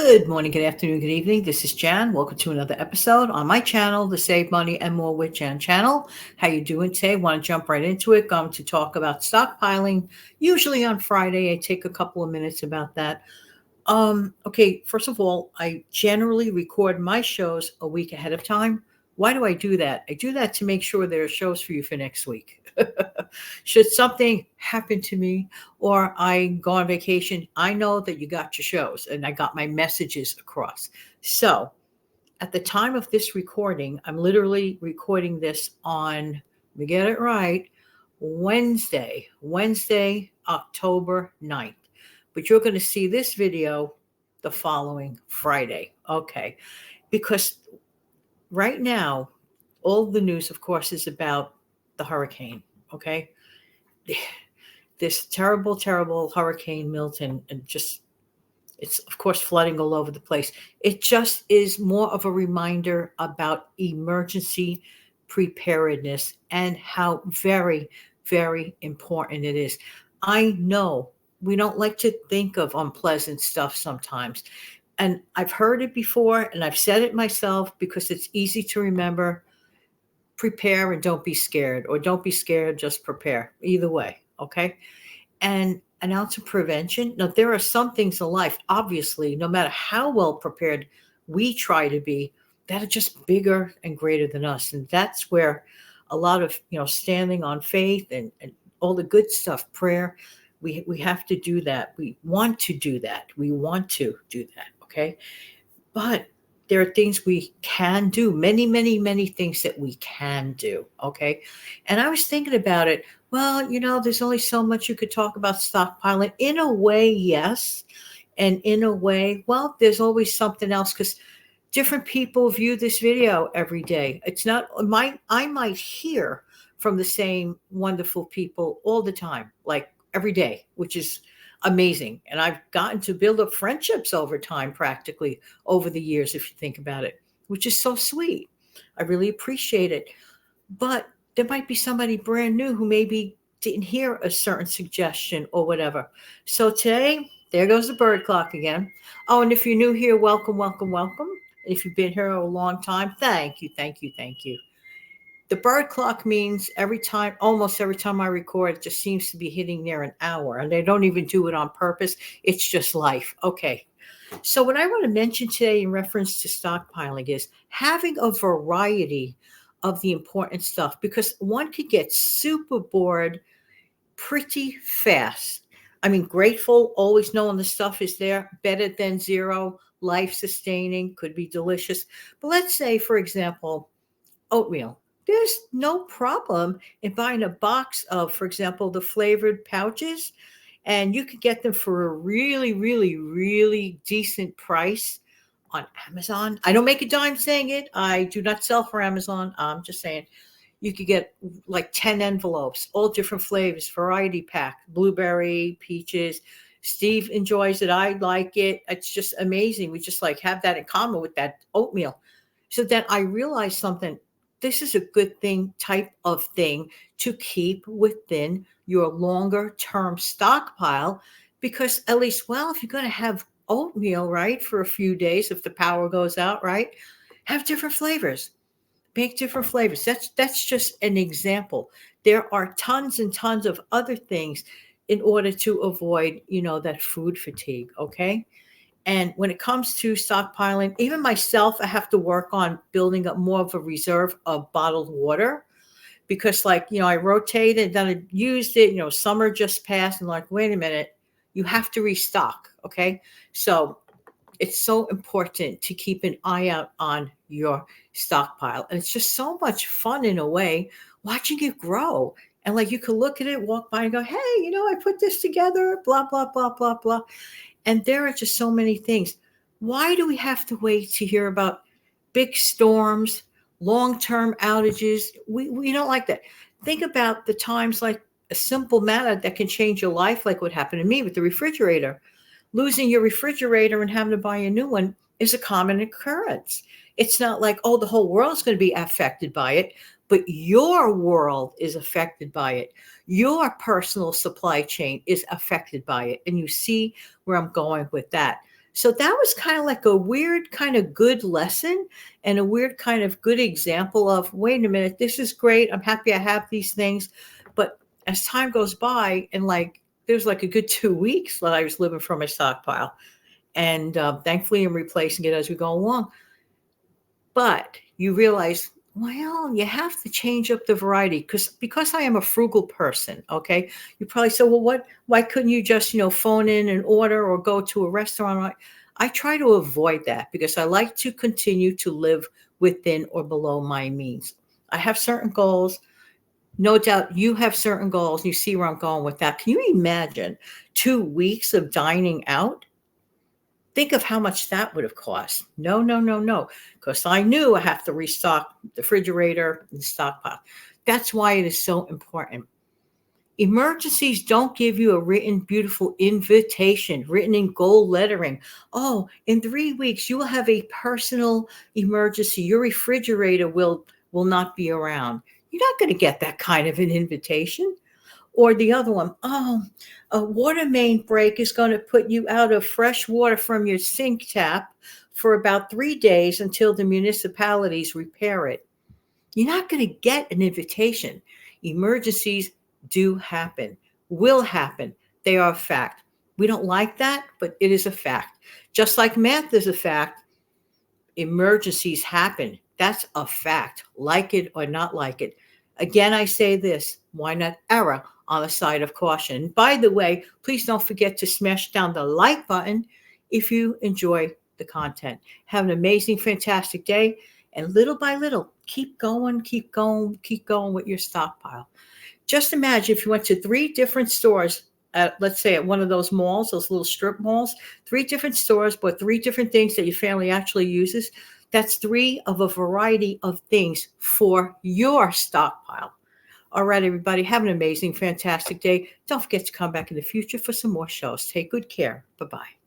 Good morning, good afternoon, good evening. This is Jan. Welcome to another episode on my channel, the Save Money and More with Jan channel. How you doing today? Want to jump right into it. Going to talk about stockpiling. Usually on Friday, I take a couple of minutes about that. Okay, first of all, I generally record my shows a week ahead of time. Why do I do that? I do that to make sure there are shows for you for next week. Should something happen to me or I go on vacation, I know that you got your shows and I got my messages across. So at the time of this recording, I'm literally recording this on, let me get it right, Wednesday, October 9th. But you're going to see this video the following Friday. Okay. Because right now, all the news, of course, is about the hurricane. Okay. This terrible, terrible hurricane Milton, and just it's of course flooding all over the place. It just is more of a reminder about emergency preparedness and how very, very important it is. I know we don't like to think of unpleasant stuff sometimes. And I've heard it before and I've said it myself because it's easy to remember. Prepare and don't be scared, or don't be scared, just prepare. Either way, okay? And an ounce of prevention. Now, there are some things in life, obviously, no matter how well prepared we try to be, that are just bigger and greater than us. And that's where a lot of, standing on faith and all the good stuff, prayer, we have to do that. We want to do that. We want to do that, okay? But there are things we can do, many, many, many things that we can do, okay? And I was thinking about it. Well, there's only so much you could talk about stockpiling. In a way, yes. And in a way, well, there's always something else because different people view this video every day. It's not I might hear from the same wonderful people all the time, like every day, which is amazing. And I've gotten to build up friendships over time, practically over the years, if you think about it, which is so sweet. I really appreciate it. But there might be somebody brand new who maybe didn't hear a certain suggestion or whatever. So today, there goes the bird clock again. Oh, and if you're new here, welcome, welcome, welcome. If you've been here a long time, thank you, thank you, thank you. The bird clock means almost every time I record, it just seems to be hitting near an hour. And they don't even do it on purpose. It's just life. Okay. So what I want to mention today in reference to stockpiling is having a variety of the important stuff, because one could get super bored pretty fast. I mean, grateful, always knowing the stuff is there, better than zero, life sustaining, could be delicious. But let's say, for example, oatmeal. There's no problem in buying a box of, for example, the flavored pouches, and you could get them for a really, really, really decent price on Amazon. I don't make a dime saying it. I do not sell for Amazon. I'm just saying you could get like 10 envelopes, all different flavors, variety pack, blueberry, peaches. Steve enjoys it. I like it. It's just amazing. We just like have that in common with that oatmeal. So then I realized something. This is a good type of thing to keep within your longer term stockpile, because at least, well, if you're going to have oatmeal, right, for a few days, if the power goes out, right, have different flavors, make different flavors. That's just an example. There are tons and tons of other things in order to avoid, that food fatigue. Okay. And when it comes to stockpiling, even myself, I have to work on building up more of a reserve of bottled water, because I rotated, then I used it, summer just passed and like, wait a minute, you have to restock. Okay. So it's so important to keep an eye out on your stockpile. And it's just so much fun in a way, watching it grow. And like you could look at it, walk by and go, hey, I put this together, blah, blah, blah, blah, blah. And there are just so many things. Why do we have to wait to hear about big storms, long-term outages? We don't like that. Think about the times like a simple matter that can change your life, like what happened to me with the refrigerator. Losing your refrigerator and having to buy a new one is a common occurrence. It's not like, oh, the whole world's going to be affected by it, but your world is affected by it. Your personal supply chain is affected by it. And you see where I'm going with that. So that was kind of like a weird kind of good lesson and a weird kind of good example of, wait a minute, this is great. I'm happy I have these things. But as time goes by, and like there's like a good 2 weeks that I was living from my stockpile. And thankfully, I'm replacing it as we go along. But you realize, well, you have to change up the variety because I am a frugal person. Okay, you probably say, well, what? Why couldn't you just phone in and order or go to a restaurant? I try to avoid that because I like to continue to live within or below my means. I have certain goals. No doubt you have certain goals. You see where I'm going with that. Can you imagine 2 weeks of dining out? Think of how much that would have cost. No, no, no, no. Because I knew I have to restock the refrigerator and stockpile. That's why it is so important. Emergencies don't give you a written, beautiful invitation, written in gold lettering. Oh, in 3 weeks, you will have a personal emergency. Your refrigerator will not be around. You're not going to get that kind of an invitation. Or the other one, oh, a water main break is going to put you out of fresh water from your sink tap for about 3 days until the municipalities repair it. You're not going to get an invitation. Emergencies do happen, will happen. They are a fact. We don't like that, but it is a fact. Just like math is a fact, emergencies happen. That's a fact, like it or not like it. Again, I say this, why not err on the side of caution? And by the way, please don't forget to smash down the like button if you enjoy the content. Have an amazing, fantastic day. And little by little, keep going, keep going, keep going with your stockpile. Just imagine if you went to 3 different stores, let's say at one of those malls, those little strip malls, 3 different stores, but 3 different things that your family actually uses. That's 3 of a variety of things for your stockpile. All right, everybody, have an amazing, fantastic day. Don't forget to come back in the future for some more shows. Take good care. Bye-bye.